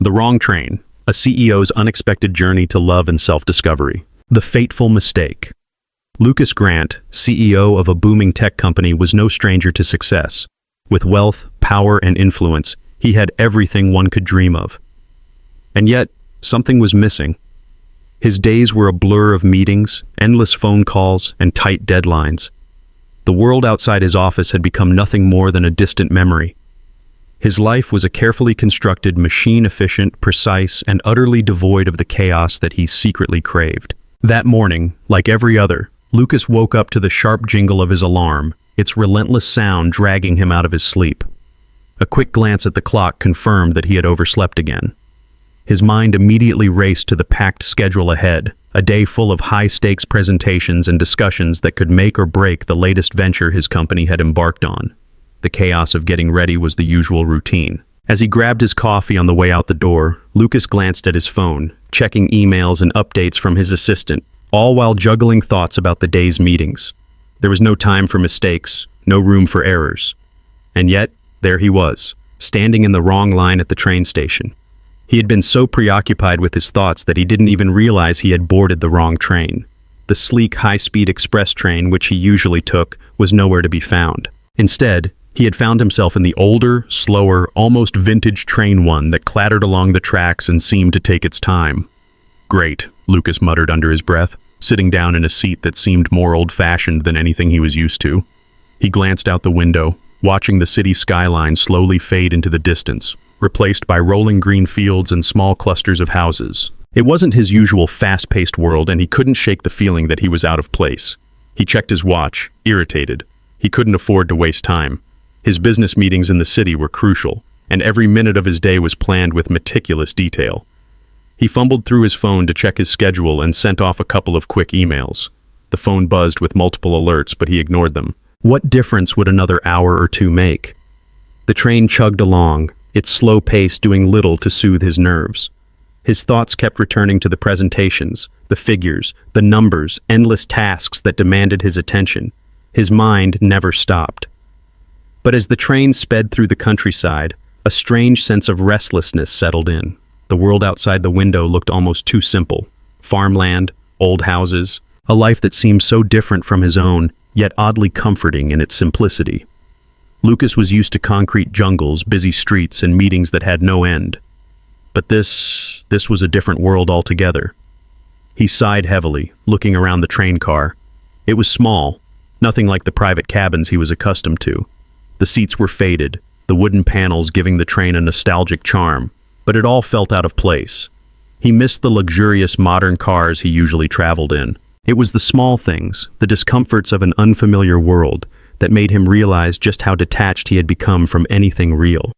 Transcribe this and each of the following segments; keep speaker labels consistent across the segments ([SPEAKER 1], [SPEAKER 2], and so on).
[SPEAKER 1] The Wrong Train, a CEO's unexpected journey to love and self-discovery. The Fateful Mistake. Lucas Grant, CEO of a booming tech company, was no stranger to success. With wealth, power, and influence, he had everything one could dream of. And yet, something was missing. His days were a blur of meetings, endless phone calls, and tight deadlines. The world outside his office had become nothing more than a distant memory. His life was a carefully constructed, machine-efficient, precise, and utterly devoid of the chaos that he secretly craved. That morning, like every other, Lucas woke up to the sharp jingle of his alarm, its relentless sound dragging him out of his sleep. A quick glance at the clock confirmed that he had overslept again. His mind immediately raced to the packed schedule ahead, a day full of high-stakes presentations and discussions that could make or break the latest venture his company had embarked on. The chaos of getting ready was the usual routine. As he grabbed his coffee on the way out the door, Lucas glanced at his phone, checking emails and updates from his assistant, all while juggling thoughts about the day's meetings. There was no time for mistakes, no room for errors. And yet, there he was, standing in the wrong line at the train station. He had been so preoccupied with his thoughts that he didn't even realize he had boarded the wrong train. The sleek, high-speed express train, which he usually took, was nowhere to be found. Instead, he had found himself in the older, slower, almost vintage train one that clattered along the tracks and seemed to take its time. "Great," Lucas muttered under his breath, sitting down in a seat that seemed more old-fashioned than anything he was used to. He glanced out the window, watching the city skyline slowly fade into the distance, replaced by rolling green fields and small clusters of houses. It wasn't his usual fast-paced world, and he couldn't shake the feeling that he was out of place. He checked his watch, irritated. He couldn't afford to waste time. His business meetings in the city were crucial, and every minute of his day was planned with meticulous detail. He fumbled through his phone to check his schedule and sent off a couple of quick emails. The phone buzzed with multiple alerts, but he ignored them. What difference would another hour or two make? The train chugged along, its slow pace doing little to soothe his nerves. His thoughts kept returning to the presentations, the figures, the numbers, endless tasks that demanded his attention. His mind never stopped. But as the train sped through the countryside, a strange sense of restlessness settled in. The world outside the window looked almost too simple. Farmland, old houses, a life that seemed so different from his own, yet oddly comforting in its simplicity. Lucas was used to concrete jungles, busy streets, and meetings that had no end. But this was a different world altogether. He sighed heavily, looking around the train car. It was small, nothing like the private cabins he was accustomed to. The seats were faded, the wooden panels giving the train a nostalgic charm, but it all felt out of place. He missed the luxurious modern cars he usually traveled in. It was the small things, the discomforts of an unfamiliar world, that made him realize just how detached he had become from anything real.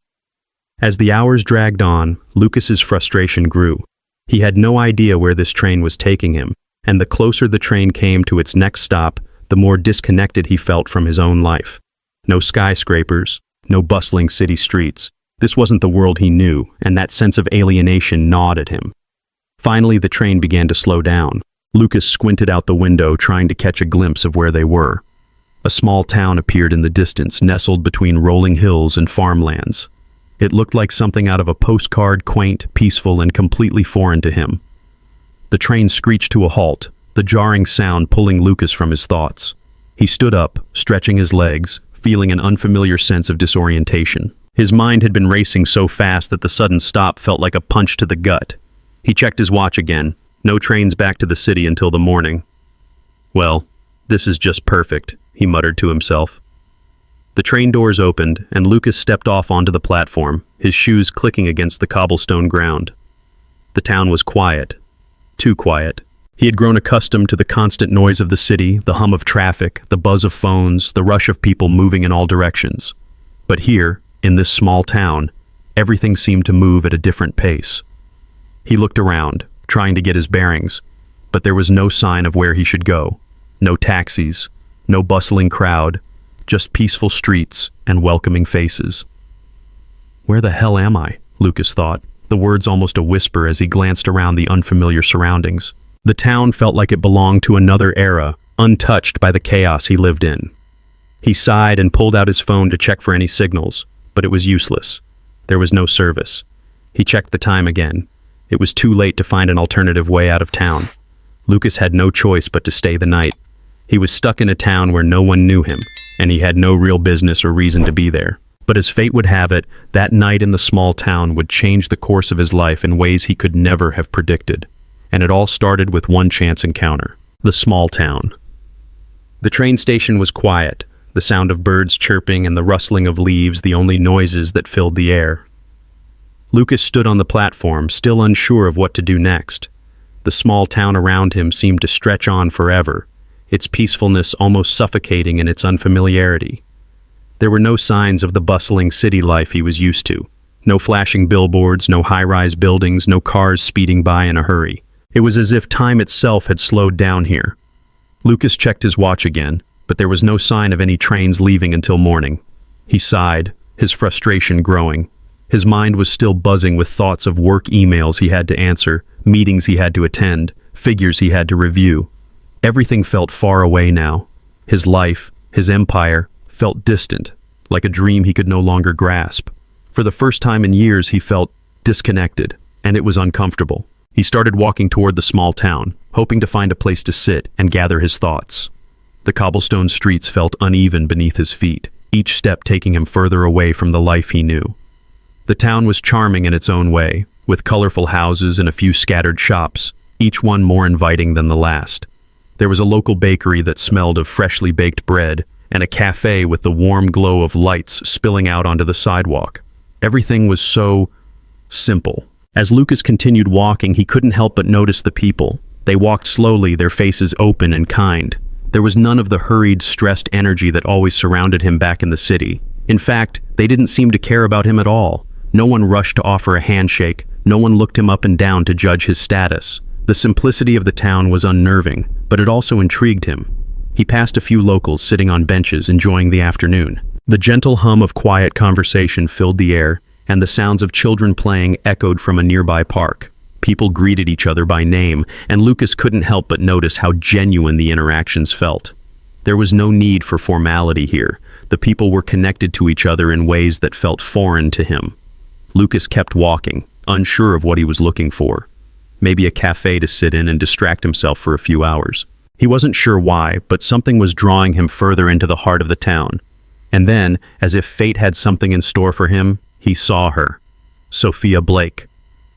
[SPEAKER 1] As the hours dragged on, Lucas's frustration grew. He had no idea where this train was taking him, and the closer the train came to its next stop, the more disconnected he felt from his own life. No skyscrapers, no bustling city streets. This wasn't the world he knew, and that sense of alienation gnawed at him. Finally, the train began to slow down. Lucas squinted out the window, trying to catch a glimpse of where they were. A small town appeared in the distance, nestled between rolling hills and farmlands. It looked like something out of a postcard, quaint, peaceful, and completely foreign to him. The train screeched to a halt, the jarring sound pulling Lucas from his thoughts. He stood up, stretching his legs, feeling an unfamiliar sense of disorientation. His mind had been racing so fast that the sudden stop felt like a punch to the gut. He checked his watch again. No trains back to the city until the morning. "Well, this is just perfect," he muttered to himself. The train doors opened, and Lucas stepped off onto the platform, his shoes clicking against the cobblestone ground. The town was quiet. Too quiet. He had grown accustomed to the constant noise of the city, the hum of traffic, the buzz of phones, the rush of people moving in all directions. But here, in this small town, everything seemed to move at a different pace. He looked around, trying to get his bearings, but there was no sign of where he should go. No taxis, no bustling crowd, just peaceful streets and welcoming faces. "Where the hell am I?" Lucas thought, the words almost a whisper as he glanced around the unfamiliar surroundings. The town felt like it belonged to another era, untouched by the chaos he lived in. He sighed and pulled out his phone to check for any signals, but it was useless. There was no service. He checked the time again. It was too late to find an alternative way out of town. Lucas had no choice but to stay the night. He was stuck in a town where no one knew him, and he had no real business or reason to be there. But as fate would have it, that night in the small town would change the course of his life in ways he could never have predicted. And it all started with one chance encounter. The small town. The train station was quiet, the sound of birds chirping and the rustling of leaves the only noises that filled the air. Lucas stood on the platform, still unsure of what to do next. The small town around him seemed to stretch on forever, its peacefulness almost suffocating in its unfamiliarity. There were no signs of the bustling city life he was used to. No flashing billboards, no high-rise buildings, no cars speeding by in a hurry. It was as if time itself had slowed down here. Lucas checked his watch again, but there was no sign of any trains leaving until morning. He sighed, his frustration growing. His mind was still buzzing with thoughts of work emails he had to answer, meetings he had to attend, figures he had to review. Everything felt far away now. His life, his empire, felt distant, like a dream he could no longer grasp. For the first time in years, he felt disconnected, and it was uncomfortable. He started walking toward the small town, hoping to find a place to sit and gather his thoughts. The cobblestone streets felt uneven beneath his feet, each step taking him further away from the life he knew. The town was charming in its own way, with colorful houses and a few scattered shops, each one more inviting than the last. There was a local bakery that smelled of freshly baked bread, and a cafe with the warm glow of lights spilling out onto the sidewalk. Everything was so simple. As Lucas continued walking, he couldn't help but notice the people. They walked slowly, their faces open and kind. There was none of the hurried, stressed energy that always surrounded him back in the city. In fact, they didn't seem to care about him at all. No one rushed to offer a handshake. No one looked him up and down to judge his status. The simplicity of the town was unnerving, but it also intrigued him. He passed a few locals sitting on benches enjoying the afternoon. The gentle hum of quiet conversation filled the air, and the sounds of children playing echoed from a nearby park. People greeted each other by name, and Lucas couldn't help but notice how genuine the interactions felt. There was no need for formality here. The people were connected to each other in ways that felt foreign to him. Lucas kept walking, unsure of what he was looking for. Maybe a cafe to sit in and distract himself for a few hours. He wasn't sure why, but something was drawing him further into the heart of the town. And then, as if fate had something in store for him, he saw her. Sophia Blake.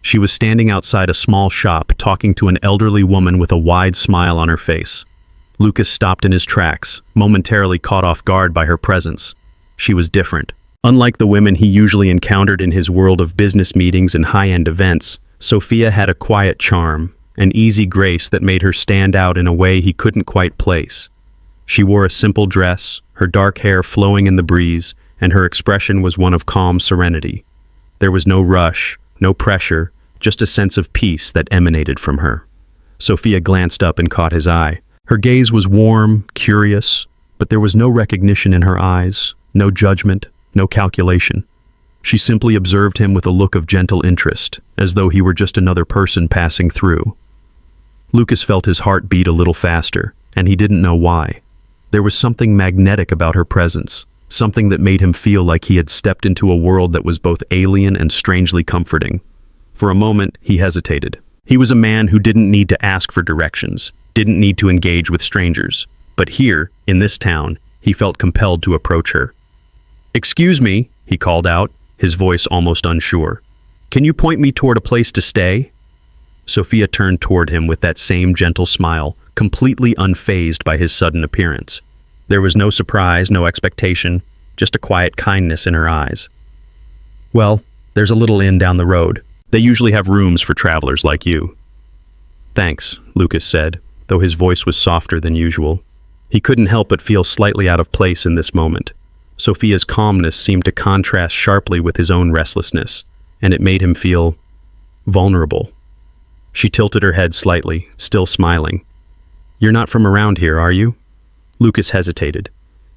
[SPEAKER 1] She was standing outside a small shop, talking to an elderly woman with a wide smile on her face. Lucas stopped in his tracks, momentarily caught off guard by her presence. She was different. Unlike the women he usually encountered in his world of business meetings and high-end events, Sophia had a quiet charm, an easy grace that made her stand out in a way he couldn't quite place. She wore a simple dress, her dark hair flowing in the breeze, and her expression was one of calm serenity. There was no rush, no pressure, just a sense of peace that emanated from her. Sophia glanced up and caught his eye. Her gaze was warm, curious, but there was no recognition in her eyes, no judgment, no calculation. She simply observed him with a look of gentle interest, as though he were just another person passing through. Lucas felt his heart beat a little faster, and he didn't know why. There was something magnetic about her presence, something that made him feel like he had stepped into a world that was both alien and strangely comforting. For a moment, he hesitated. He was a man who didn't need to ask for directions, didn't need to engage with strangers. But here, in this town, he felt compelled to approach her. "Excuse me," he called out, his voice almost unsure. "Can you point me toward a place to stay?" Sophia turned toward him with that same gentle smile, completely unfazed by his sudden appearance. There was no surprise, no expectation, just a quiet kindness in her eyes. "Well, there's a little inn down the road. They usually have rooms for travelers like you." "Thanks," Lucas said, though his voice was softer than usual. He couldn't help but feel slightly out of place in this moment. Sophia's calmness seemed to contrast sharply with his own restlessness, and it made him feel vulnerable. She tilted her head slightly, still smiling. "You're not from around here, are you?" Lucas hesitated.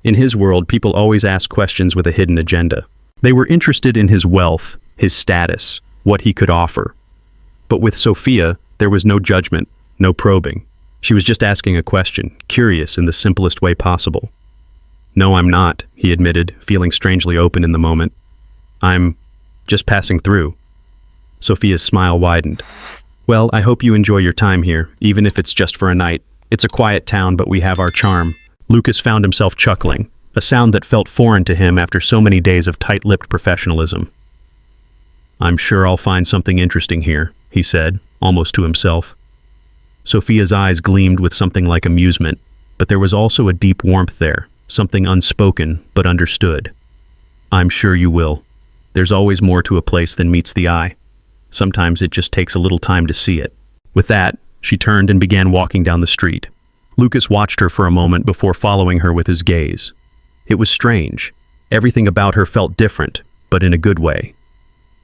[SPEAKER 1] In his world, people always asked questions with a hidden agenda. They were interested in his wealth, his status, what he could offer. But with Sophia, there was no judgment, no probing. She was just asking a question, curious in the simplest way possible. "No, I'm not," he admitted, feeling strangely open in the moment. "I'm just passing through." Sophia's smile widened. Well, I hope you enjoy your time here, even if it's just for a night. It's a quiet town, but we have our charm. Lucas found himself chuckling, a sound that felt foreign to him after so many days of tight-lipped professionalism. I'm sure I'll find something interesting here, he said, almost to himself. Sophia's eyes gleamed with something like amusement, but there was also a deep warmth there, something unspoken but understood. I'm sure you will. There's always more to a place than meets the eye. Sometimes it just takes a little time to see it. With that, she turned and began walking down the street. Lucas watched her for a moment before following her with his gaze. It was strange. Everything about her felt different, but in a good way.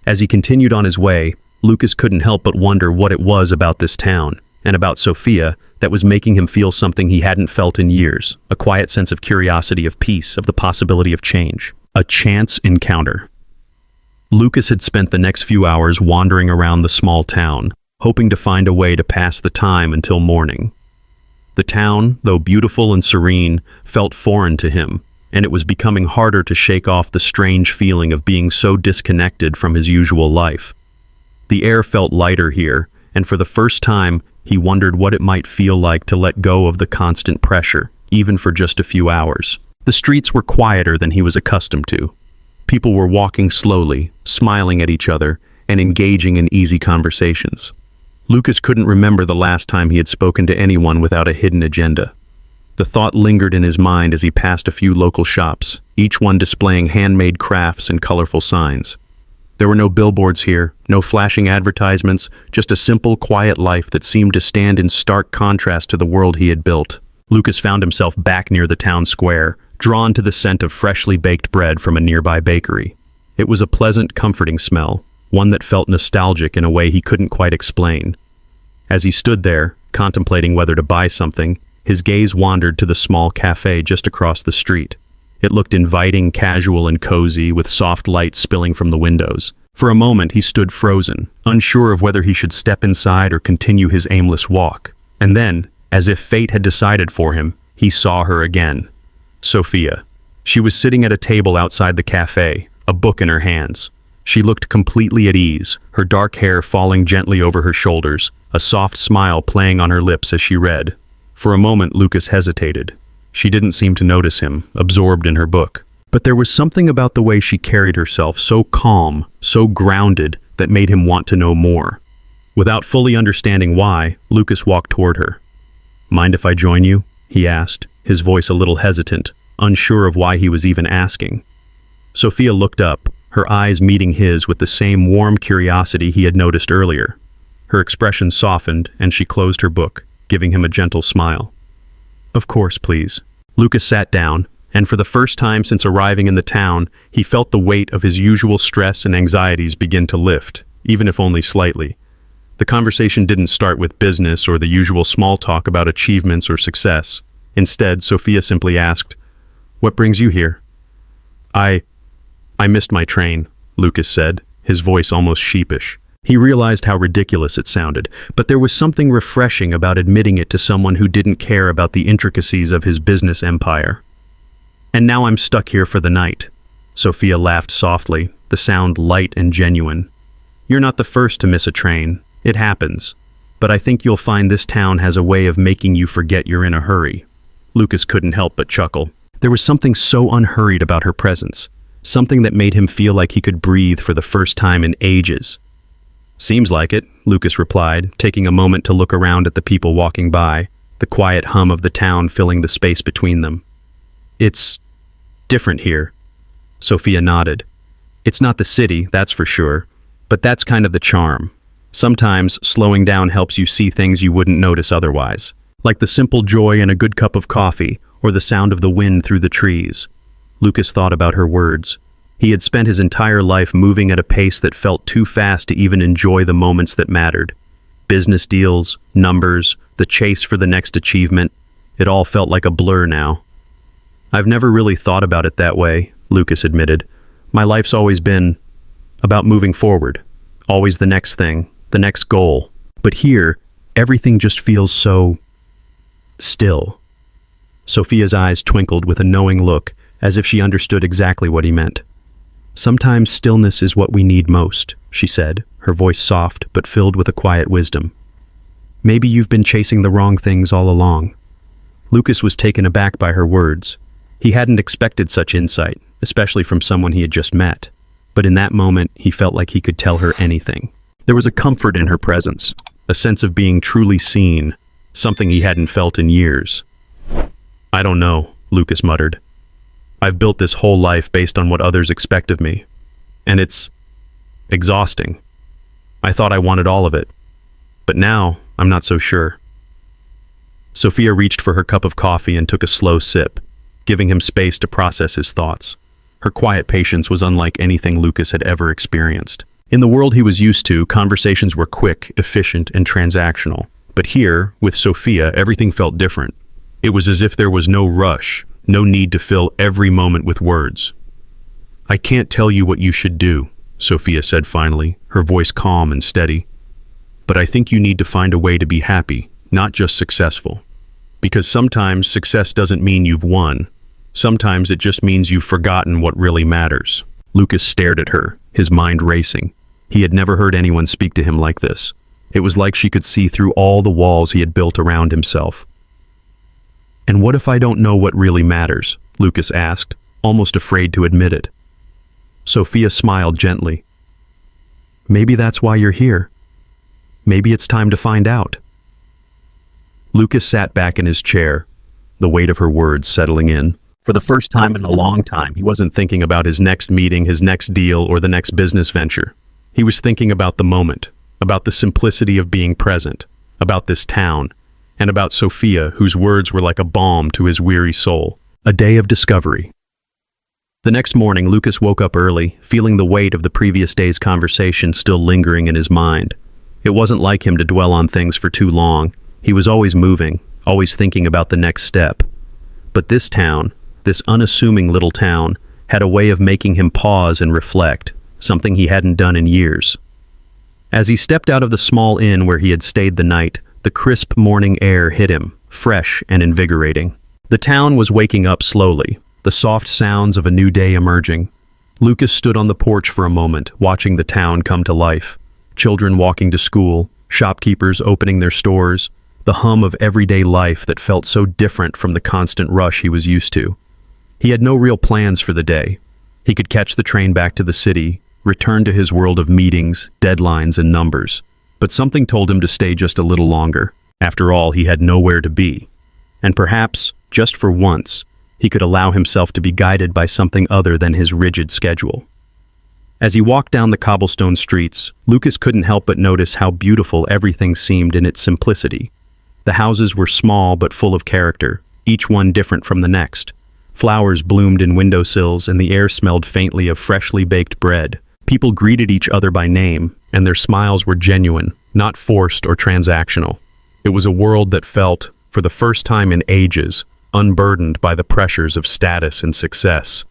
[SPEAKER 1] As he continued on his way, Lucas couldn't help but wonder what it was about this town, and about Sophia, that was making him feel something he hadn't felt in years, a quiet sense of curiosity, of peace, of the possibility of change. A chance encounter. Lucas had spent the next few hours wandering around the small town, hoping to find a way to pass the time until morning. The town, though beautiful and serene, felt foreign to him, and it was becoming harder to shake off the strange feeling of being so disconnected from his usual life. The air felt lighter here, and for the first time, he wondered what it might feel like to let go of the constant pressure, even for just a few hours. The streets were quieter than he was accustomed to. People were walking slowly, smiling at each other, and engaging in easy conversations. Lucas couldn't remember the last time he had spoken to anyone without a hidden agenda. The thought lingered in his mind as he passed a few local shops, each one displaying handmade crafts and colorful signs. There were no billboards here, no flashing advertisements, just a simple, quiet life that seemed to stand in stark contrast to the world he had built. Lucas found himself back near the town square, drawn to the scent of freshly baked bread from a nearby bakery. It was a pleasant, comforting smell, one that felt nostalgic in a way he couldn't quite explain. As he stood there, contemplating whether to buy something, his gaze wandered to the small cafe just across the street. It looked inviting, casual, and cozy, with soft light spilling from the windows. For a moment, he stood frozen, unsure of whether he should step inside or continue his aimless walk. And then, as if fate had decided for him, he saw her again. Sophia. She was sitting at a table outside the cafe, a book in her hands. She looked completely at ease, her dark hair falling gently over her shoulders, a soft smile playing on her lips as she read. For a moment, Lucas hesitated. She didn't seem to notice him, absorbed in her book. But there was something about the way she carried herself, so calm, so grounded, that made him want to know more. Without fully understanding why, Lucas walked toward her. "Mind if I join you?" he asked, his voice a little hesitant, unsure of why he was even asking. Sophia looked up, her eyes meeting his with the same warm curiosity he had noticed earlier. Her expression softened, and she closed her book, giving him a gentle smile. "Of course, please." Lucas sat down, and for the first time since arriving in the town, he felt the weight of his usual stress and anxieties begin to lift, even if only slightly. The conversation didn't start with business or the usual small talk about achievements or success. Instead, Sophia simply asked, "What brings you here?" I missed my train," Lucas said, his voice almost sheepish. He realized how ridiculous it sounded, but there was something refreshing about admitting it to someone who didn't care about the intricacies of his business empire. "And now I'm stuck here for the night." Sophia laughed softly, the sound light and genuine. "You're not the first to miss a train. It happens. But I think you'll find this town has a way of making you forget you're in a hurry." Lucas couldn't help but chuckle. There was something so unhurried about her presence, something that made him feel like he could breathe for the first time in ages. "Seems like it," Lucas replied, taking a moment to look around at the people walking by, the quiet hum of the town filling the space between them. "It's different here." Sophia nodded. "It's not the city, that's for sure, but that's kind of the charm. Sometimes slowing down helps you see things you wouldn't notice otherwise, like the simple joy in a good cup of coffee or the sound of the wind through the trees." Lucas thought about her words. He had spent his entire life moving at a pace that felt too fast to even enjoy the moments that mattered. Business deals, numbers, the chase for the next achievement, it all felt like a blur now. "I've never really thought about it that way," Lucas admitted. "My life's always been about moving forward, always the next thing, the next goal. But here, everything just feels so still." Sophia's eyes twinkled with a knowing look, as if she understood exactly what he meant. "Sometimes stillness is what we need most," she said, her voice soft but filled with a quiet wisdom. "Maybe you've been chasing the wrong things all along." Lucas was taken aback by her words. He hadn't expected such insight, especially from someone he had just met. But in that moment, he felt like he could tell her anything. There was a comfort in her presence, a sense of being truly seen, something he hadn't felt in years. "I don't know," Lucas muttered. "I've built this whole life based on what others expect of me. And it's exhausting. I thought I wanted all of it. But now, I'm not so sure." Sophia reached for her cup of coffee and took a slow sip, giving him space to process his thoughts. Her quiet patience was unlike anything Lucas had ever experienced. In the world he was used to, conversations were quick, efficient, and transactional. But here, with Sophia, everything felt different. It was as if there was no rush, no need to fill every moment with words. "I can't tell you what you should do," Sophia said finally, her voice calm and steady. "But I think you need to find a way to be happy, not just successful. Because sometimes success doesn't mean you've won. Sometimes it just means you've forgotten what really matters." Lucas stared at her, his mind racing. He had never heard anyone speak to him like this. It was like she could see through all the walls he had built around himself. "And what if I don't know what really matters?" Lucas asked, almost afraid to admit it. Sophia smiled gently. "Maybe that's why you're here. Maybe it's time to find out." Lucas sat back in his chair, the weight of her words settling in. For the first time in a long time, he wasn't thinking about his next meeting, his next deal, or the next business venture. He was thinking about the moment, about the simplicity of being present, about this town, and about Sophia, whose words were like a balm to his weary soul. A day of discovery. The next morning, Lucas woke up early, feeling the weight of the previous day's conversation still lingering in his mind. It wasn't like him to dwell on things for too long. He was always moving, always thinking about the next step. But this town, this unassuming little town, had a way of making him pause and reflect, something he hadn't done in years. As he stepped out of the small inn where he had stayed the night, the crisp morning air hit him, fresh and invigorating. The town was waking up slowly, the soft sounds of a new day emerging. Lucas stood on the porch for a moment, watching the town come to life. Children walking to school, shopkeepers opening their stores, the hum of everyday life that felt so different from the constant rush he was used to. He had no real plans for the day. He could catch the train back to the city, return to his world of meetings, deadlines, and numbers. But something told him to stay just a little longer. After all, he had nowhere to be. And perhaps, just for once, he could allow himself to be guided by something other than his rigid schedule. As he walked down the cobblestone streets, Lucas couldn't help but notice how beautiful everything seemed in its simplicity. The houses were small but full of character, each one different from the next. Flowers bloomed in windowsills, and the air smelled faintly of freshly baked bread. People greeted each other by name, and their smiles were genuine, not forced or transactional. It was a world that felt, for the first time in ages, unburdened by the pressures of status and success.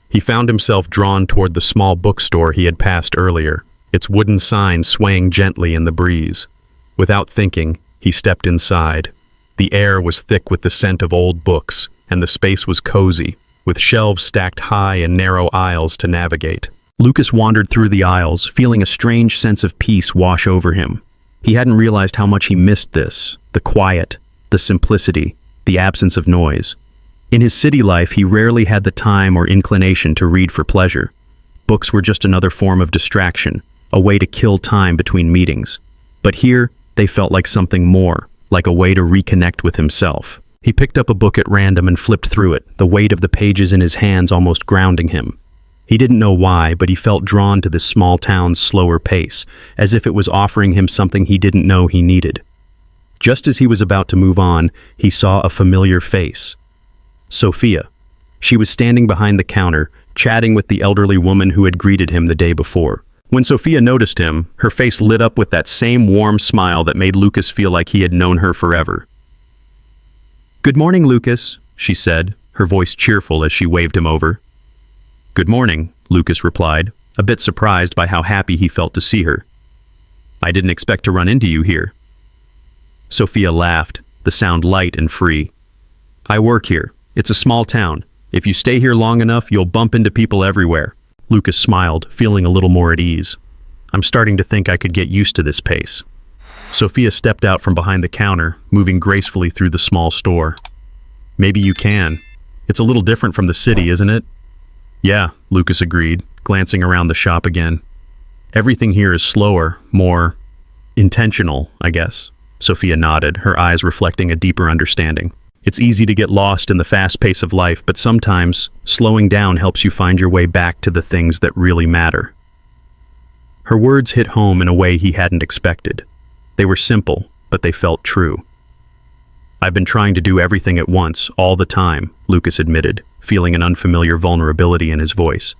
[SPEAKER 1] He found himself drawn toward the small bookstore he had passed earlier, its wooden sign swaying gently in the breeze. Without thinking, he stepped inside. The air was thick with the scent of old books, and the space was cozy, with shelves stacked high and narrow aisles to navigate. Lucas wandered through the aisles, feeling a strange sense of peace wash over him. He hadn't realized how much he missed this, the quiet, the simplicity, the absence of noise. In his city life, he rarely had the time or inclination to read for pleasure. Books were just another form of distraction, a way to kill time between meetings. But here, they felt like something more, like a way to reconnect with himself. He picked up a book at random and flipped through it, the weight of the pages in his hands almost grounding him. He didn't know why, but he felt drawn to this small town's slower pace, as if it was offering him something he didn't know he needed. Just as he was about to move on, he saw a familiar face. Sophia. She was standing behind the counter, chatting with the elderly woman who had greeted him the day before. When Sophia noticed him, her face lit up with that same warm smile that made Lucas feel like he had known her forever. "Good morning, Lucas," she said, her voice cheerful as she waved him over. "Good morning," Lucas replied, a bit surprised by how happy he felt to see her. "I didn't expect to run into you here." Sophia laughed, the sound light and free. "I work here. It's a small town. If you stay here long enough, you'll bump into people everywhere." Lucas smiled, feeling a little more at ease. I'm starting to think I could get used to this pace." Sophia stepped out from behind the counter, moving gracefully through the small store. "Maybe you can. It's a little different from the city, isn't it?" "Yeah," Lucas agreed, glancing around the shop again. "Everything here is slower, more intentional, I guess." Sophia nodded, her eyes reflecting a deeper understanding. "It's easy to get lost in the fast pace of life, but sometimes slowing down helps you find your way back to the things that really matter." Her words hit home in a way he hadn't expected. They were simple, but they felt true. "I've been trying to do everything at once, all the time," Lucas admitted, feeling an unfamiliar vulnerability in his voice.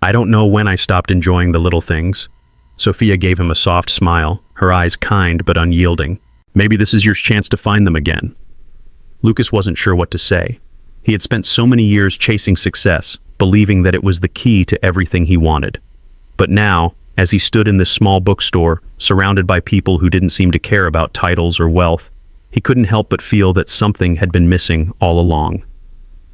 [SPEAKER 1] "I don't know when I stopped enjoying the little things." Sophia gave him a soft smile, her eyes kind but unyielding. "Maybe this is your chance to find them again." Lucas wasn't sure what to say. He had spent so many years chasing success, believing that it was the key to everything he wanted. But now, as he stood in this small bookstore, surrounded by people who didn't seem to care about titles or wealth, he couldn't help but feel that something had been missing all along.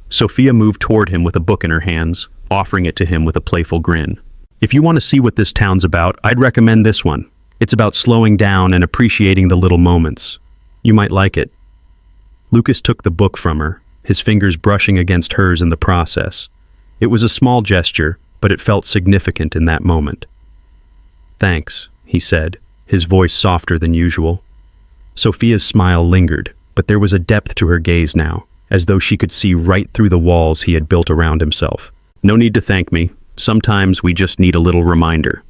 [SPEAKER 1] Sophia moved toward him with a book in her hands, offering it to him with a playful grin. "If you want to see what this town's about, I'd recommend this one. It's about slowing down and appreciating the little moments. You might like it." Lucas took the book from her, his fingers brushing against hers in the process. It was a small gesture, but it felt significant in that moment. "Thanks," he said, his voice softer than usual. Sophia's smile lingered, but there was a depth to her gaze now, as though she could see right through the walls he had built around himself. "No need to thank me. Sometimes we just need a little reminder."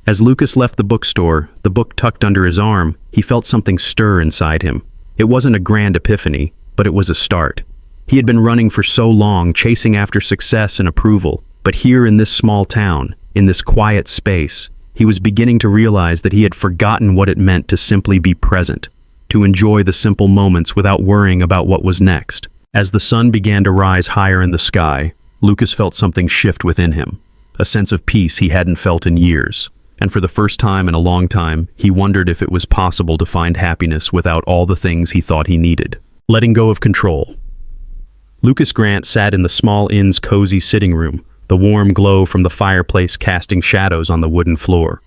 [SPEAKER 1] As Lucas left the bookstore, the book tucked under his arm, he felt something stir inside him. It wasn't a grand epiphany, but it was a start. He had been running for so long, chasing after success and approval, but here in this small town, in this quiet space, he was beginning to realize that he had forgotten what it meant to simply be present, to enjoy the simple moments without worrying about what was next. As the sun began to rise higher in the sky, Lucas felt something shift within him, a sense of peace he hadn't felt in years. And for the first time in a long time, he wondered if it was possible to find happiness without all the things he thought he needed. Letting go of control. Lucas Grant sat in the small inn's cozy sitting room, the warm glow from the fireplace casting shadows on the wooden floor.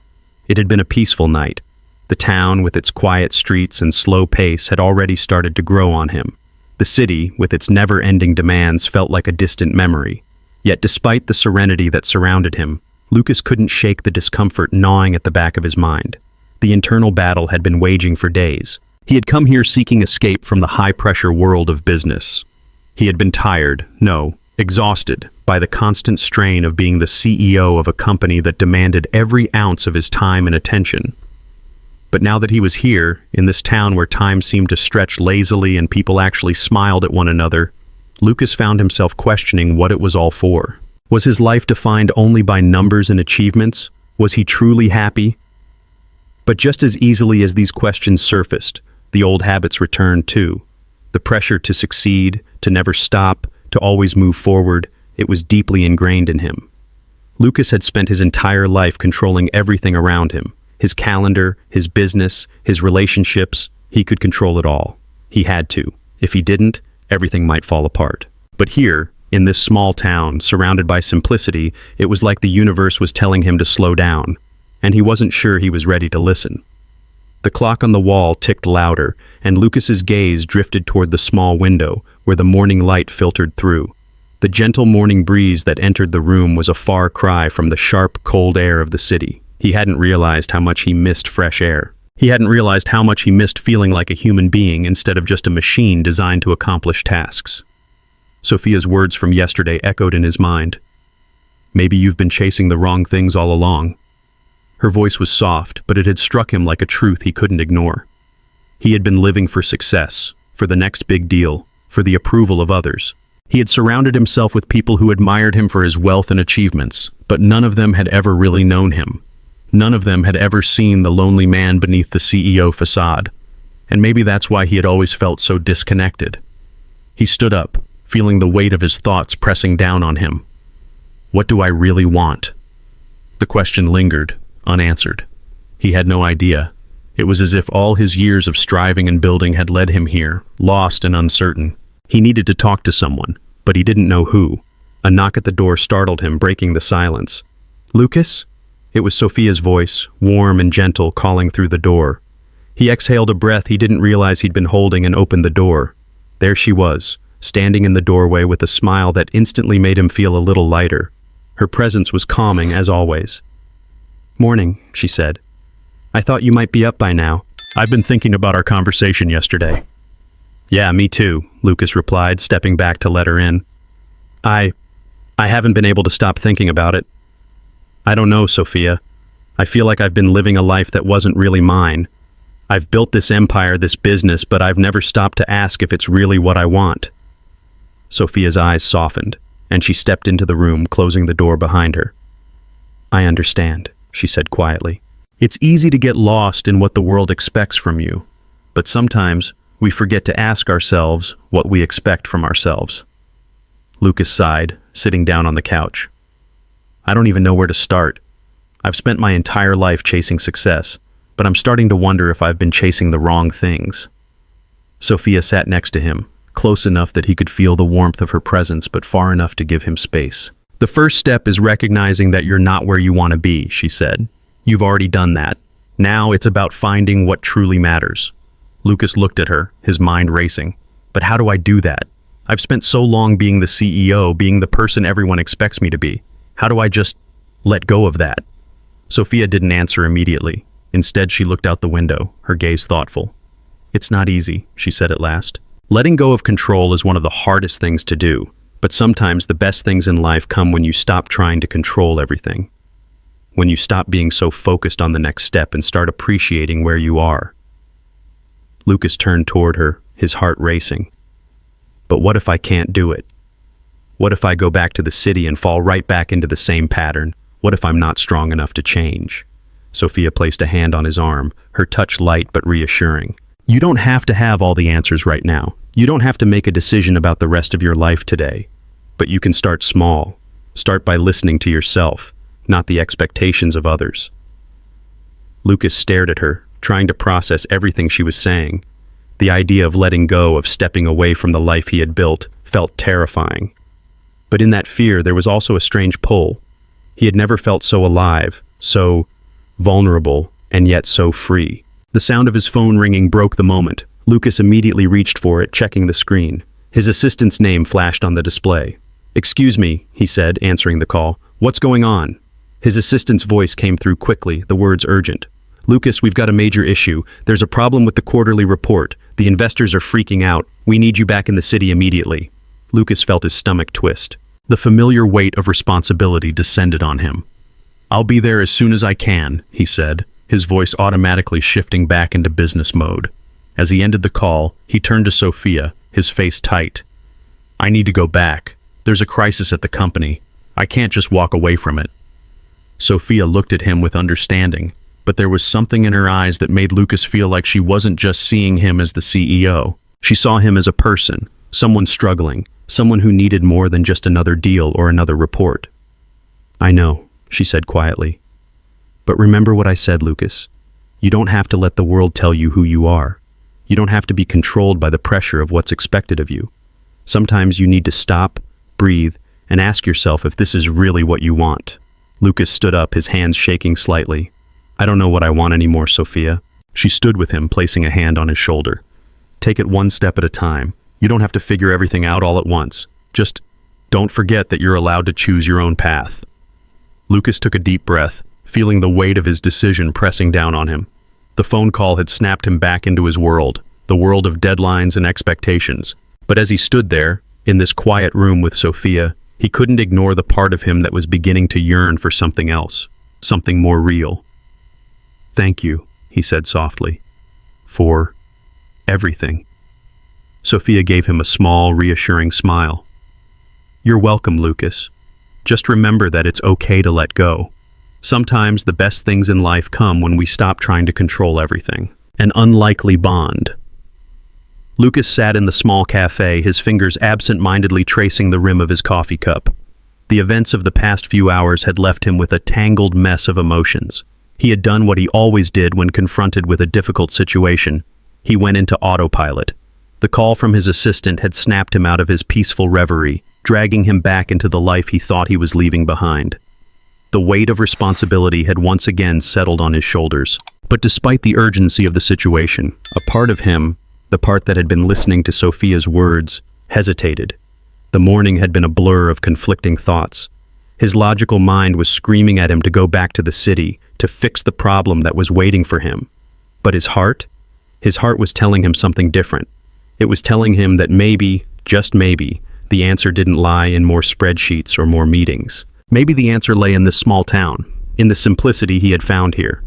[SPEAKER 1] It had been a peaceful night. The town, with its quiet streets and slow pace, had already started to grow on him. The city, with its never-ending demands, felt like a distant memory. Yet despite the serenity that surrounded him, Lucas couldn't shake the discomfort gnawing at the back of his mind. The internal battle had been waging for days. He had come here seeking escape from the high-pressure world of business. He had been tired, no, exhausted, by the constant strain of being the CEO of a company that demanded every ounce of his time and attention. But now that he was here, in this town where time seemed to stretch lazily and people actually smiled at one another, Lucas found himself questioning what it was all for. Was his life defined only by numbers and achievements? Was he truly happy? But just as easily as these questions surfaced, the old habits returned too. The pressure to succeed, to never stop, to always move forward, it was deeply ingrained in him. Lucas had spent his entire life controlling everything around him. His calendar, his business, his relationships, he could control it all. He had to. If he didn't, everything might fall apart. But here, in this small town, surrounded by simplicity, it was like the universe was telling him to slow down, and he wasn't sure he was ready to listen. The clock on the wall ticked louder, and Lucas's gaze drifted toward the small window, where the morning light filtered through. The gentle morning breeze that entered the room was a far cry from the sharp, cold air of the city. He hadn't realized how much he missed fresh air. He hadn't realized how much he missed feeling like a human being instead of just a machine designed to accomplish tasks. Sophia's words from yesterday echoed in his mind. "Maybe you've been chasing the wrong things all along." Her voice was soft, but it had struck him like a truth he couldn't ignore. He had been living for success, for the next big deal, for the approval of others. He had surrounded himself with people who admired him for his wealth and achievements, but none of them had ever really known him. None of them had ever seen the lonely man beneath the CEO facade. And maybe that's why he had always felt so disconnected. He stood up, feeling the weight of his thoughts pressing down on him. What do I really want? The question lingered, unanswered. He had no idea. It was as if all his years of striving and building had led him here, lost and uncertain. He needed to talk to someone, but he didn't know who. A knock at the door startled him, breaking the silence. "Lucas?" It was Sophia's voice, warm and gentle, calling through the door. He exhaled a breath he didn't realize he'd been holding and opened the door. There she was, standing in the doorway with a smile that instantly made him feel a little lighter. Her presence was calming, as always. "Morning," she said. "I thought you might be up by now." "I've been thinking about our conversation yesterday." "Yeah, me too," Lucas replied, stepping back to let her in. I haven't been able to stop thinking about it. I don't know, Sophia. I feel like I've been living a life that wasn't really mine. I've built this empire, this business, but I've never stopped to ask if it's really what I want." Sophia's eyes softened, and she stepped into the room, closing the door behind her. "I understand," she said quietly. "It's easy to get lost in what the world expects from you, but sometimes we forget to ask ourselves what we expect from ourselves." Lucas sighed, sitting down on the couch. "I don't even know where to start. I've spent my entire life chasing success, but I'm starting to wonder if I've been chasing the wrong things." Sophia sat next to him, close enough that he could feel the warmth of her presence, but far enough to give him space. "The first step is recognizing that you're not where you want to be," she said. "You've already done that. Now it's about finding what truly matters." Lucas looked at her, his mind racing. "But how do I do that? I've spent so long being the CEO, being the person everyone expects me to be. How do I just let go of that?" Sophia didn't answer immediately. Instead, she looked out the window, her gaze thoughtful. "It's not easy," she said at last. "Letting go of control is one of the hardest things to do, but sometimes the best things in life come when you stop trying to control everything. When you stop being so focused on the next step and start appreciating where you are." Lucas turned toward her, his heart racing. "But what if I can't do it? What if I go back to the city and fall right back into the same pattern? What if I'm not strong enough to change?" Sophia placed a hand on his arm, her touch light but reassuring. "You don't have to have all the answers right now. You don't have to make a decision about the rest of your life today. But you can start small. Start by listening to yourself, not the expectations of others." Lucas stared at her, trying to process everything she was saying. The idea of letting go, of stepping away from the life he had built, felt terrifying. But in that fear, there was also a strange pull. He had never felt so alive, so vulnerable, and yet so free. The sound of his phone ringing broke the moment. Lucas immediately reached for it, checking the screen. His assistant's name flashed on the display. "Excuse me," he said, answering the call. "What's going on?" His assistant's voice came through quickly, the words urgent. "Lucas, we've got a major issue. There's a problem with the quarterly report. The investors are freaking out. We need you back in the city immediately." Lucas felt his stomach twist. The familiar weight of responsibility descended on him. "I'll be there as soon as I can," he said, his voice automatically shifting back into business mode. As he ended the call, he turned to Sophia, his face tight. "I need to go back. There's a crisis at the company. I can't just walk away from it." Sophia looked at him with understanding, but there was something in her eyes that made Lucas feel like she wasn't just seeing him as the CEO. She saw him as a person, someone struggling, someone who needed more than just another deal or another report. "I know," she said quietly. "But remember what I said, Lucas. You don't have to let the world tell you who you are. You don't have to be controlled by the pressure of what's expected of you. Sometimes you need to stop, breathe, and ask yourself if this is really what you want." Lucas stood up, his hands shaking slightly. "I don't know what I want anymore, Sophia." She stood with him, placing a hand on his shoulder. "Take it one step at a time. You don't have to figure everything out all at once. Just don't forget that you're allowed to choose your own path." Lucas took a deep breath, feeling the weight of his decision pressing down on him. The phone call had snapped him back into his world, the world of deadlines and expectations. But as he stood there, in this quiet room with Sophia, he couldn't ignore the part of him that was beginning to yearn for something else, something more real. "Thank you," he said softly, "for everything." Sophia gave him a small, reassuring smile. "You're welcome, Lucas. Just remember that it's okay to let go. Sometimes the best things in life come when we stop trying to control everything." An unlikely bond. Lucas sat in the small cafe, his fingers absent-mindedly tracing the rim of his coffee cup. The events of the past few hours had left him with a tangled mess of emotions. He had done what he always did when confronted with a difficult situation. He went into autopilot. The call from his assistant had snapped him out of his peaceful reverie, dragging him back into the life he thought he was leaving behind. The weight of responsibility had once again settled on his shoulders. But despite the urgency of the situation, a part of him, the part that had been listening to Sophia's words, hesitated. The morning had been a blur of conflicting thoughts. His logical mind was screaming at him to go back to the city, to fix the problem that was waiting for him. But his heart was telling him something different. It was telling him that maybe, just maybe, the answer didn't lie in more spreadsheets or more meetings. Maybe the answer lay in this small town, in the simplicity he had found here.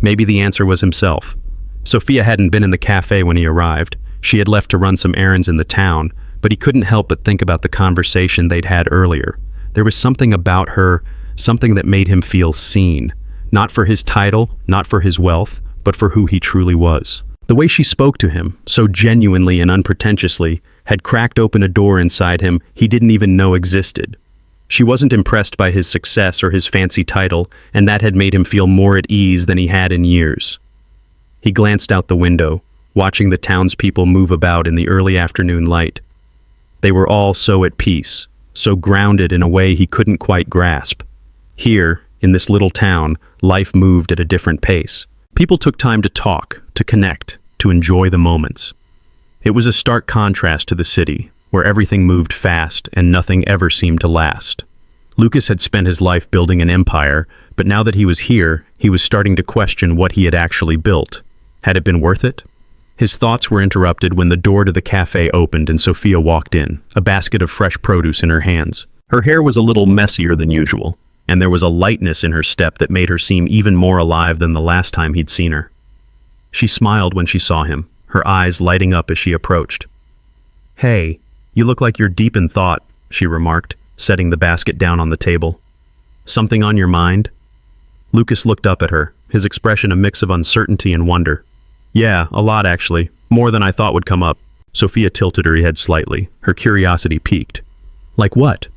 [SPEAKER 1] Maybe the answer was himself. Sophia hadn't been in the cafe when he arrived. She had left to run some errands in the town, but he couldn't help but think about the conversation they'd had earlier. There was something about her, something that made him feel seen. Not for his title, not for his wealth, but for who he truly was. The way she spoke to him, so genuinely and unpretentiously, had cracked open a door inside him he didn't even know existed. She wasn't impressed by his success or his fancy title, and that had made him feel more at ease than he had in years. He glanced out the window, watching the townspeople move about in the early afternoon light. They were all so at peace, so grounded in a way he couldn't quite grasp. Here, in this little town, life moved at a different pace. People took time to talk, to connect, to enjoy the moments. It was a stark contrast to the city, where everything moved fast and nothing ever seemed to last. Lucas had spent his life building an empire, but now that he was here, he was starting to question what he had actually built. Had it been worth it? His thoughts were interrupted when the door to the cafe opened and Sophia walked in, a basket of fresh produce in her hands. Her hair was a little messier than usual, and there was a lightness in her step that made her seem even more alive than the last time he'd seen her. She smiled when she saw him, her eyes lighting up as she approached. "Hey, you look like you're deep in thought," she remarked, setting the basket down on the table. "Something on your mind?" Lucas looked up at her, his expression a mix of uncertainty and wonder. "Yeah, a lot actually. More than I thought would come up." Sophia tilted her head slightly, her curiosity piqued. "Like what?"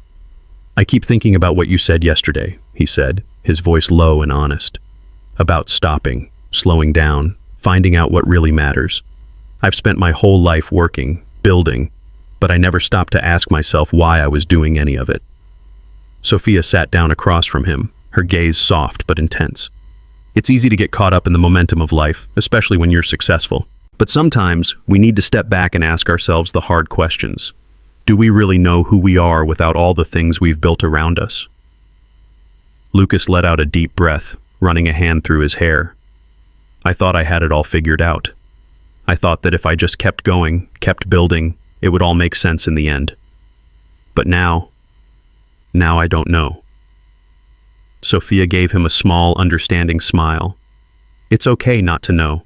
[SPEAKER 1] "I keep thinking about what you said yesterday," he said, his voice low and honest. "About stopping, slowing down, finding out what really matters. I've spent my whole life working, building, but I never stopped to ask myself why I was doing any of it." Sophia sat down across from him, her gaze soft but intense. It's easy to get caught up in the momentum of life, especially when you're successful. But sometimes we need to step back and ask ourselves the hard questions. Do we really know who we are without all the things we've built around us? Lucas let out a deep breath, running a hand through his hair. "I thought I had it all figured out. I thought that if I just kept going, kept building, it would all make sense in the end. But now I don't know." Sophia gave him a small, understanding smile. "It's okay not to know.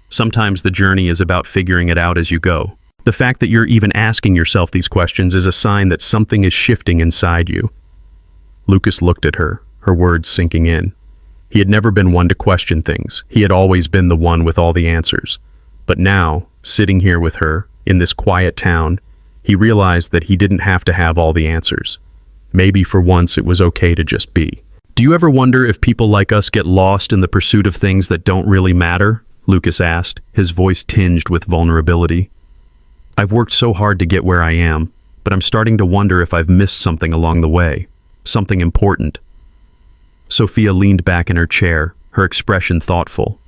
[SPEAKER 1] Sometimes the journey is about figuring it out as you go. The fact that you're even asking yourself these questions is a sign that something is shifting inside you." Lucas looked at her, her words sinking in. He had never been one to question things. He had always been the one with all the answers. But now, sitting here with her, in this quiet town, he realized that he didn't have to have all the answers. Maybe for once it was okay to just be. "Do you ever wonder if people like us get lost in the pursuit of things that don't really matter?" Lucas asked, his voice tinged with vulnerability. "I've worked so hard to get where I am, but I'm starting to wonder if I've missed something along the way, something important." Sophia leaned back in her chair, her expression thoughtful.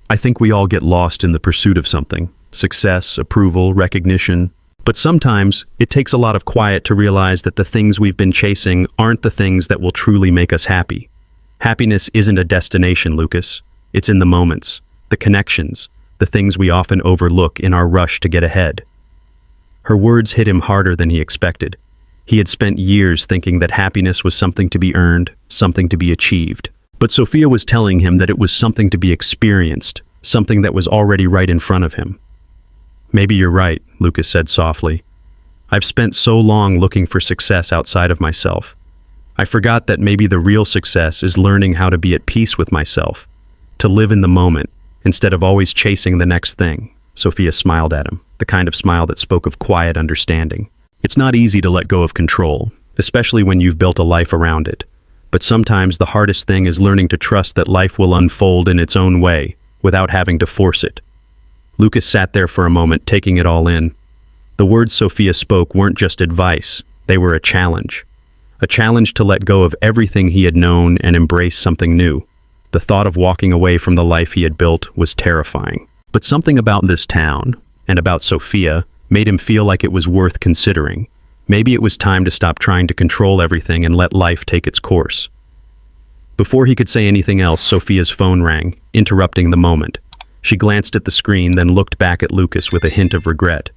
[SPEAKER 1] "I think we all get lost in the pursuit of something, success, approval, recognition. But sometimes it takes a lot of quiet to realize that the things we've been chasing aren't the things that will truly make us happy. Happiness isn't a destination, Lucas. It's in the moments, the connections, the things we often overlook in our rush to get ahead." Her words hit him harder than he expected. He had spent years thinking that happiness was something to be earned, something to be achieved. But Sophia was telling him that it was something to be experienced, something that was already right in front of him. "Maybe you're right," Lucas said softly. "I've spent so long looking for success outside of myself. I forgot that maybe the real success is learning how to be at peace with myself, to live in the moment, instead of always chasing the next thing." Sophia smiled at him, the kind of smile that spoke of quiet understanding. It's not easy to let go of control, especially when you've built a life around it. But sometimes the hardest thing is learning to trust that life will unfold in its own way, without having to force it. Lucas sat there for a moment, taking it all in. The words Sophia spoke weren't just advice, they were a challenge. a challenge to let go of everything he had known and embrace something new. The thought of walking away from the life he had built was terrifying. But something about this town, and about Sophia, made him feel like it was worth considering. Maybe it was time to stop trying to control everything and let life take its course. Before he could say anything else, Sophia's phone rang, interrupting the moment. She glanced at the screen, then looked back at Lucas with a hint of regret.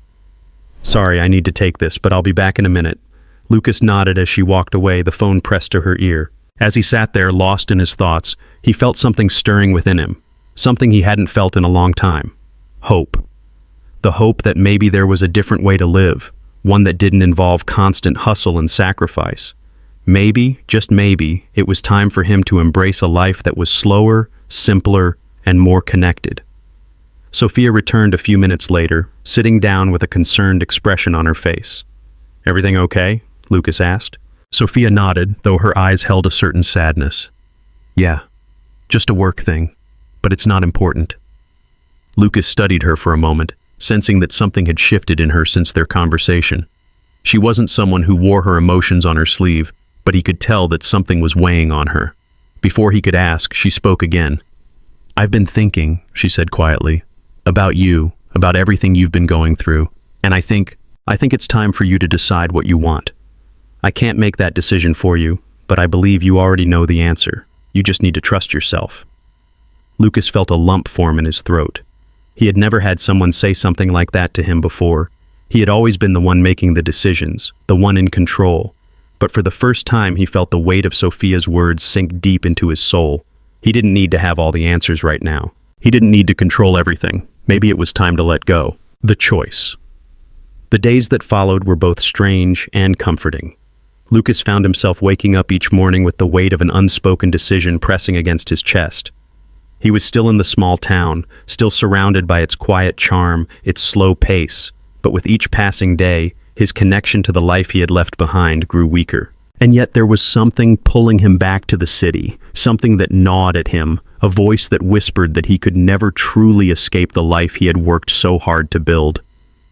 [SPEAKER 1] "Sorry, I need to take this, but I'll be back in a minute." Lucas nodded as she walked away, the phone pressed to her ear. As he sat there, lost in his thoughts, he felt something stirring within him, something he hadn't felt in a long time. Hope. The hope that maybe there was a different way to live, one that didn't involve constant hustle and sacrifice. Maybe, just maybe, it was time for him to embrace a life that was slower, simpler, and more connected. Sophia returned a few minutes later, sitting down with a concerned expression on her face. "Everything okay?" Lucas asked. Sophia nodded, though her eyes held a certain sadness. "Yeah, just a work thing, but it's not important." Lucas studied her for a moment, sensing that something had shifted in her since their conversation. She wasn't someone who wore her emotions on her sleeve, but he could tell that something was weighing on her. Before he could ask, she spoke again. "I've been thinking," she said quietly, "about you, about everything you've been going through, and I think it's time for you to decide what you want. I can't make that decision for you, but I believe you already know the answer. You just need to trust yourself." Lucas felt a lump form in his throat. He had never had someone say something like that to him before. He had always been the one making the decisions, the one in control. But for the first time, he felt the weight of Sophia's words sink deep into his soul. He didn't need to have all the answers right now. He didn't need to control everything. Maybe it was time to let go. The choice. The days that followed were both strange and comforting. Lucas found himself waking up each morning with the weight of an unspoken decision pressing against his chest. He was still in the small town, still surrounded by its quiet charm, its slow pace, but with each passing day, his connection to the life he had left behind grew weaker. And yet there was something pulling him back to the city, something that gnawed at him, a voice that whispered that he could never truly escape the life he had worked so hard to build.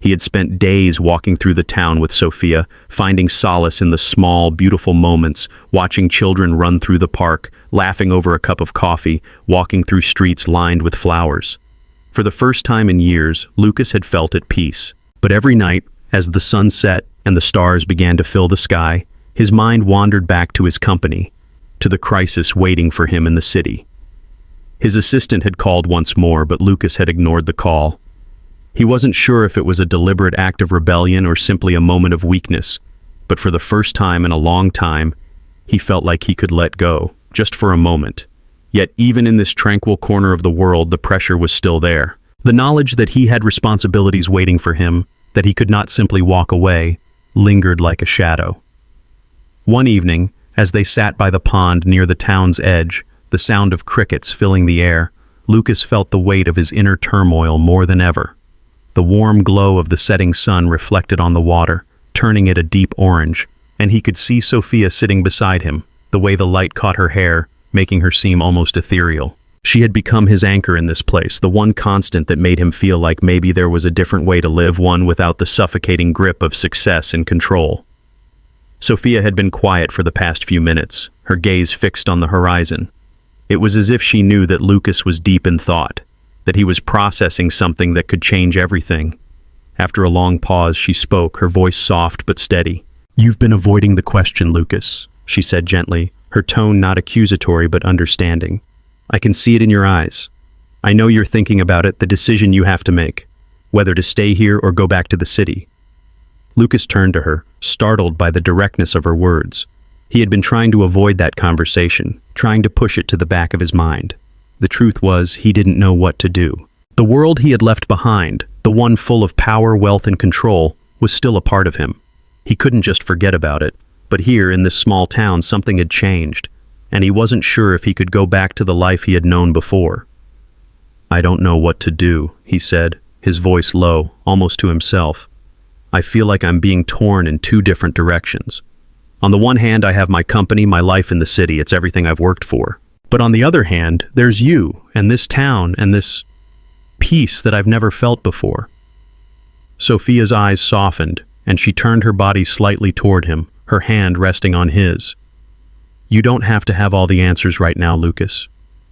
[SPEAKER 1] He had spent days walking through the town with Sophia, finding solace in the small, beautiful moments, watching children run through the park, laughing over a cup of coffee, walking through streets lined with flowers. For the first time in years, Lucas had felt at peace. But every night, as the sun set and the stars began to fill the sky, his mind wandered back to his company, to the crisis waiting for him in the city. His assistant had called once more, but Lucas had ignored the call. He wasn't sure if it was a deliberate act of rebellion or simply a moment of weakness, but for the first time in a long time, he felt like he could let go, just for a moment. Yet even in this tranquil corner of the world, the pressure was still there. The knowledge that he had responsibilities waiting for him, that he could not simply walk away, lingered like a shadow. One evening, as they sat by the pond near the town's edge, the sound of crickets filling the air, Lucas felt the weight of his inner turmoil more than ever. The warm glow of the setting sun reflected on the water, turning it a deep orange, and he could see Sophia sitting beside him, the way the light caught her hair, making her seem almost ethereal. She had become his anchor in this place, the one constant that made him feel like maybe there was a different way to live, one without the suffocating grip of success and control. Sophia had been quiet for the past few minutes, her gaze fixed on the horizon. It was as if she knew that Lucas was deep in thought, that he was processing something that could change everything. After a long pause, she spoke, her voice soft but steady. "You've been avoiding the question, Lucas," she said gently, her tone not accusatory but understanding. "I can see it in your eyes. I know you're thinking about it, the decision you have to make, whether to stay here or go back to the city." Lucas turned to her, startled by the directness of her words. He had been trying to avoid that conversation, trying to push it to the back of his mind. The truth was, he didn't know what to do. The world he had left behind, the one full of power, wealth, and control, was still a part of him. He couldn't just forget about it. But here, in this small town, something had changed, and he wasn't sure if he could go back to the life he had known before. "I don't know what to do," he said, his voice low, almost to himself. "I feel like I'm being torn in two different directions. On the one hand, I have my company, my life in the city, it's everything I've worked for. But on the other hand, there's you, and this town, and this peace that I've never felt before." Sophia's eyes softened, and she turned her body slightly toward him, her hand resting on his. "You don't have to have all the answers right now, Lucas.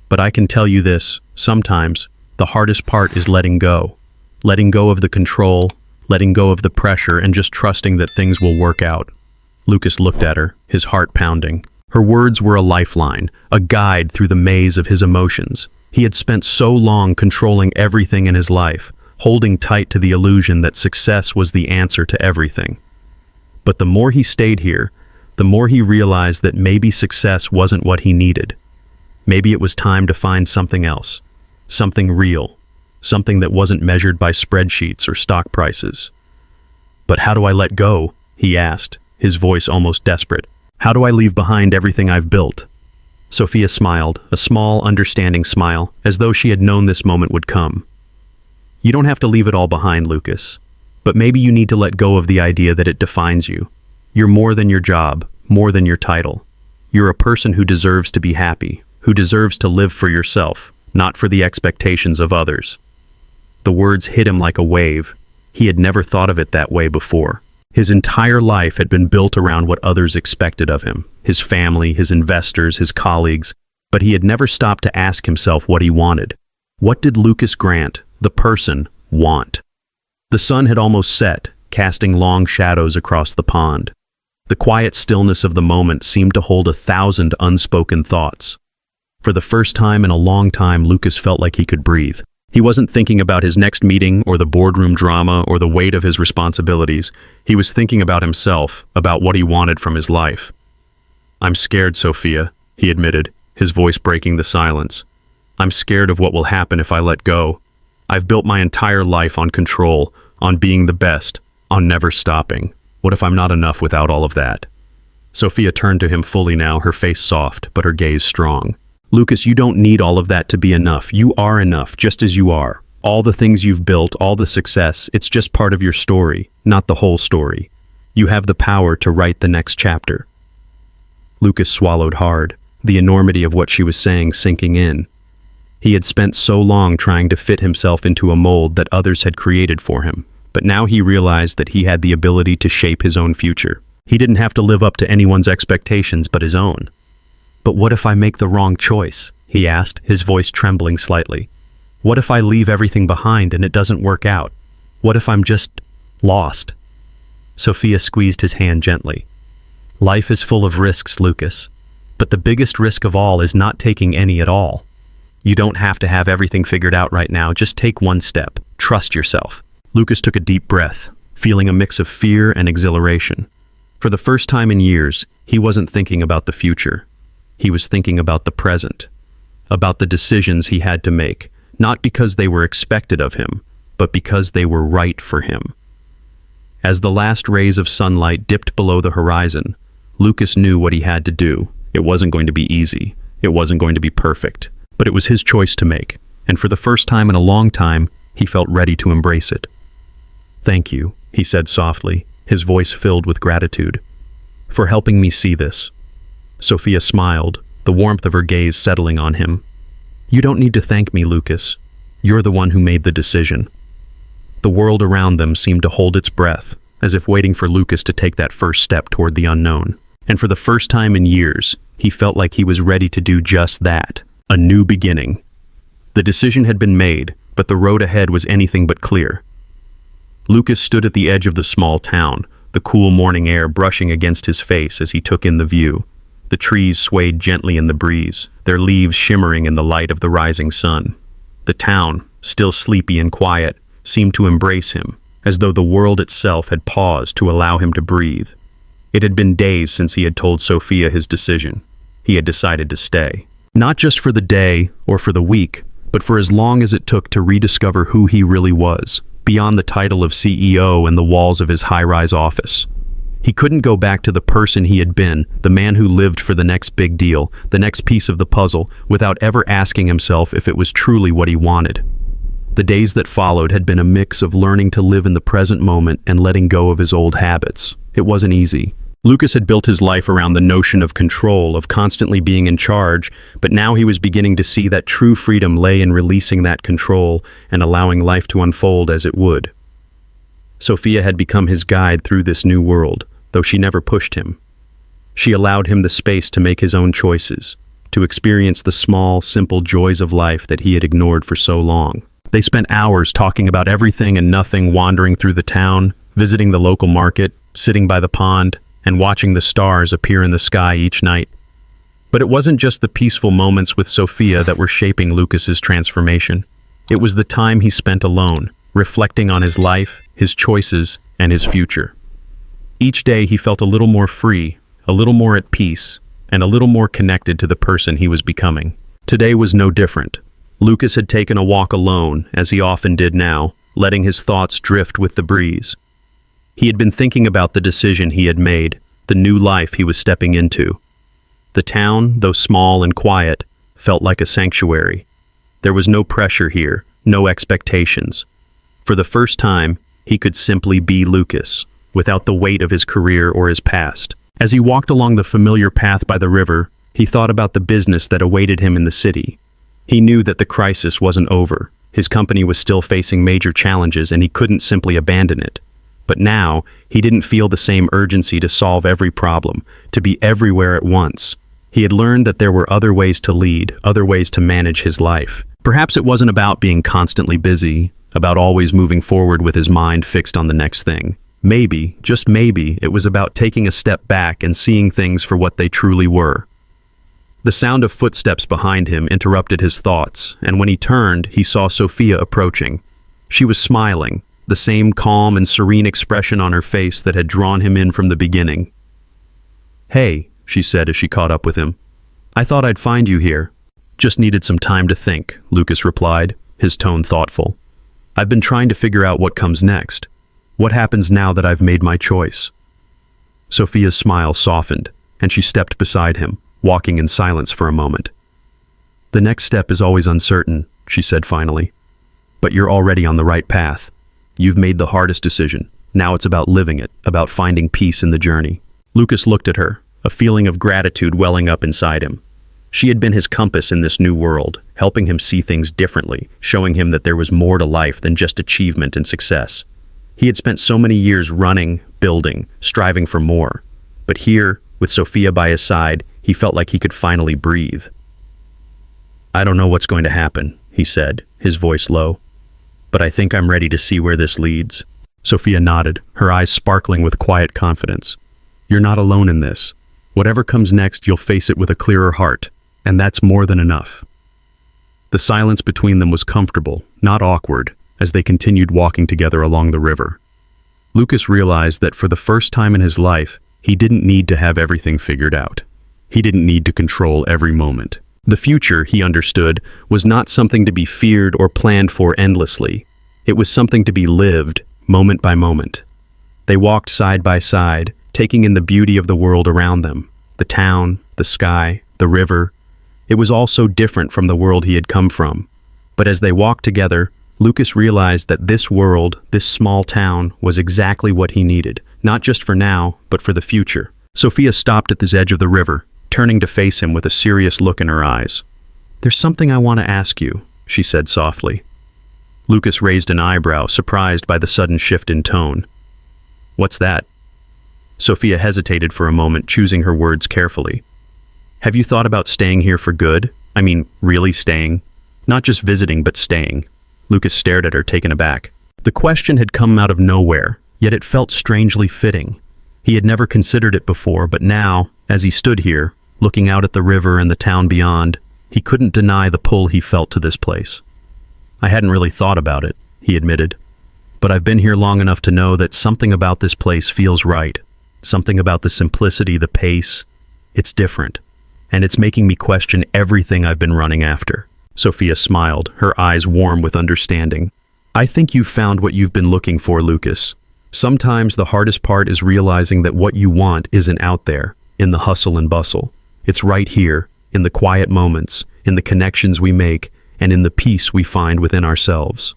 [SPEAKER 1] But I can tell you this, sometimes, the hardest part is letting go. Letting go of the control, letting go of the pressure, and just trusting that things will work out." Lucas looked at her, his heart pounding. Her words were a lifeline, a guide through the maze of his emotions. He had spent so long controlling everything in his life, holding tight to the illusion that success was the answer to everything. But the more he stayed here, the more he realized that maybe success wasn't what he needed. Maybe it was time to find something else, something real, something that wasn't measured by spreadsheets or stock prices. "But how do I let go?" he asked, his voice almost desperate. "How do I leave behind everything I've built?" Sophia smiled, a small, understanding smile, as though she had known this moment would come. "You don't have to leave it all behind, Lucas. But maybe you need to let go of the idea that it defines you. You're more than your job, more than your title. You're a person who deserves to be happy, who deserves to live for yourself, not for the expectations of others." The words hit him like a wave. He had never thought of it that way before. His entire life had been built around what others expected of him, his family, his investors, his colleagues, but he had never stopped to ask himself what he wanted. What did Lucas Grant, the person, want? The sun had almost set, casting long shadows across the pond. The quiet stillness of the moment seemed to hold 1,000 unspoken thoughts. For the first time in a long time, Lucas felt like he could breathe. He wasn't thinking about his next meeting or the boardroom drama or the weight of his responsibilities. He was thinking about himself, about what he wanted from his life. "I'm scared, Sophia," he admitted, his voice breaking the silence. "I'm scared of what will happen if I let go. I've built my entire life on control, on being the best, on never stopping. What if I'm not enough without all of that?" Sophia turned to him fully now, her face soft, but her gaze strong. "Lucas, you don't need all of that to be enough. You are enough, just as you are. All the things you've built, all the success, it's just part of your story, not the whole story. You have the power to write the next chapter." Lucas swallowed hard, the enormity of what she was saying sinking in. He had spent so long trying to fit himself into a mold that others had created for him, but now he realized that he had the ability to shape his own future. He didn't have to live up to anyone's expectations but his own. "But what if I make the wrong choice?" he asked, his voice trembling slightly. "What if I leave everything behind and it doesn't work out? What if I'm just lost?" Sophia squeezed his hand gently. "Life is full of risks, Lucas, but the biggest risk of all is not taking any at all. You don't have to have everything figured out right now, just take one step. Trust yourself." Lucas took a deep breath, feeling a mix of fear and exhilaration. For the first time in years, he wasn't thinking about the future. He was thinking about the present, about the decisions he had to make, not because they were expected of him, but because they were right for him. As the last rays of sunlight dipped below the horizon, Lucas knew what he had to do. It wasn't going to be easy. It wasn't going to be perfect. But it was his choice to make, and for the first time in a long time, he felt ready to embrace it. "Thank you," he said softly, his voice filled with gratitude, "for helping me see this." Sophia smiled, the warmth of her gaze settling on him. "You don't need to thank me, Lucas. You're the one who made the decision." The world around them seemed to hold its breath, as if waiting for Lucas to take that first step toward the unknown. And for the first time in years, he felt like he was ready to do just that, a new beginning. The decision had been made, but the road ahead was anything but clear. Lucas stood at the edge of the small town, the cool morning air brushing against his face as he took in the view. The trees swayed gently in the breeze, their leaves shimmering in the light of the rising sun. The town, still sleepy and quiet, seemed to embrace him, as though the world itself had paused to allow him to breathe. It had been days since he had told Sophia his decision. He had decided to stay. Not just for the day or for the week, but for as long as it took to rediscover who he really was, beyond the title of CEO and the walls of his high-rise office. He couldn't go back to the person he had been, the man who lived for the next big deal, the next piece of the puzzle, without ever asking himself if it was truly what he wanted. The days that followed had been a mix of learning to live in the present moment and letting go of his old habits. It wasn't easy. Lucas had built his life around the notion of control, of constantly being in charge, but now he was beginning to see that true freedom lay in releasing that control and allowing life to unfold as it would. Sophia had become his guide through this new world, though she never pushed him. She allowed him the space to make his own choices, to experience the small, simple joys of life that he had ignored for so long. They spent hours talking about everything and nothing, wandering through the town, visiting the local market, sitting by the pond, and watching the stars appear in the sky each night. But it wasn't just the peaceful moments with Sophia that were shaping Lucas's transformation. It was the time he spent alone, reflecting on his life, his choices, and his future. Each day he felt a little more free, a little more at peace, and a little more connected to the person he was becoming. Today was no different. Lucas had taken a walk alone, as he often did now, letting his thoughts drift with the breeze. He had been thinking about the decision he had made, the new life he was stepping into. The town, though small and quiet, felt like a sanctuary. There was no pressure here, no expectations. For the first time, he could simply be Lucas, without the weight of his career or his past. As he walked along the familiar path by the river, he thought about the business that awaited him in the city. He knew that the crisis wasn't over. His company was still facing major challenges and he couldn't simply abandon it. But now, he didn't feel the same urgency to solve every problem, to be everywhere at once. He had learned that there were other ways to lead, other ways to manage his life. Perhaps it wasn't about being constantly busy, about always moving forward with his mind fixed on the next thing. Maybe, just maybe, it was about taking a step back and seeing things for what they truly were. The sound of footsteps behind him interrupted his thoughts, and when he turned, he saw Sophia approaching. She was smiling, the same calm and serene expression on her face that had drawn him in from the beginning. "Hey," she said as she caught up with him. "I thought I'd find you here." "Just needed some time to think," Lucas replied, his tone thoughtful. "I've been trying to figure out what comes next. What happens now that I've made my choice?" Sophia's smile softened, and she stepped beside him, walking in silence for a moment. "The next step is always uncertain," she said finally. "But you're already on the right path. You've made the hardest decision. Now it's about living it, about finding peace in the journey." Lucas looked at her, a feeling of gratitude welling up inside him. She had been his compass in this new world, helping him see things differently, showing him that there was more to life than just achievement and success. He had spent so many years running, building, striving for more. But here, with Sophia by his side, he felt like he could finally breathe. "I don't know what's going to happen," he said, his voice low. "But I think I'm ready to see where this leads." Sophia nodded, her eyes sparkling with quiet confidence. "You're not alone in this. Whatever comes next, you'll face it with a clearer heart, and that's more than enough." The silence between them was comfortable, not awkward, as they continued walking together along the river. Lucas realized that for the first time in his life, he didn't need to have everything figured out. He didn't need to control every moment. The future, he understood, was not something to be feared or planned for endlessly. It was something to be lived, moment by moment. They walked side by side, taking in the beauty of the world around them, the town, the sky, the river. It was all so different from the world he had come from. But as they walked together, Lucas realized that this world, this small town, was exactly what he needed, not just for now, but for the future. Sophia stopped at the edge of the river, turning to face him with a serious look in her eyes. "There's something I want to ask you," she said softly. Lucas raised an eyebrow, surprised by the sudden shift in tone. "What's that?" Sophia hesitated for a moment, choosing her words carefully. "Have you thought about staying here for good? I mean, really staying? Not just visiting, but staying." Lucas stared at her, taken aback. The question had come out of nowhere, yet it felt strangely fitting. He had never considered it before, but now, as he stood here, looking out at the river and the town beyond, he couldn't deny the pull he felt to this place. "I hadn't really thought about it," he admitted. "But I've been here long enough to know that something about this place feels right. Something about the simplicity, the pace. It's different. And it's making me question everything I've been running after." Sophia smiled, her eyes warm with understanding. "I think you've found what you've been looking for, Lucas. Sometimes the hardest part is realizing that what you want isn't out there, in the hustle and bustle. It's right here, in the quiet moments, in the connections we make, and in the peace we find within ourselves."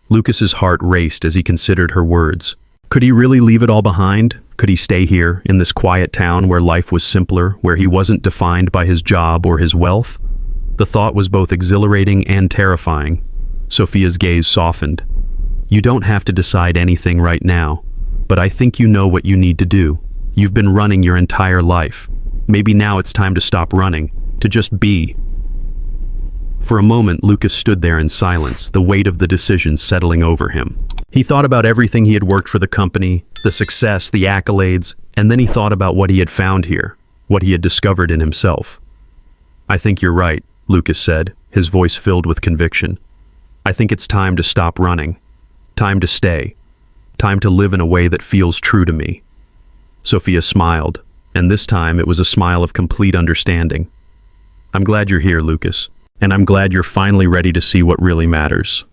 [SPEAKER 1] Lucas's heart raced as he considered her words. Could he really leave it all behind? Could he stay here, in this quiet town where life was simpler, where he wasn't defined by his job or his wealth? The thought was both exhilarating and terrifying. Sophia's gaze softened. "You don't have to decide anything right now, but I think you know what you need to do." You've been running your entire life. Maybe now it's time to stop running, to just be. For a moment, Lucas stood there in silence, the weight of the decision settling over him. He thought about everything he had worked for the company, the success, the accolades, and then he thought about what he had found here, what he had discovered in himself. "I think you're right," Lucas said, his voice filled with conviction. "I think it's time to stop running. Time to stay. Time to live in a way that feels true to me." Sophia smiled, and this time it was a smile of complete understanding. "I'm glad you're here, Lucas, and I'm glad you're finally ready to see what really matters."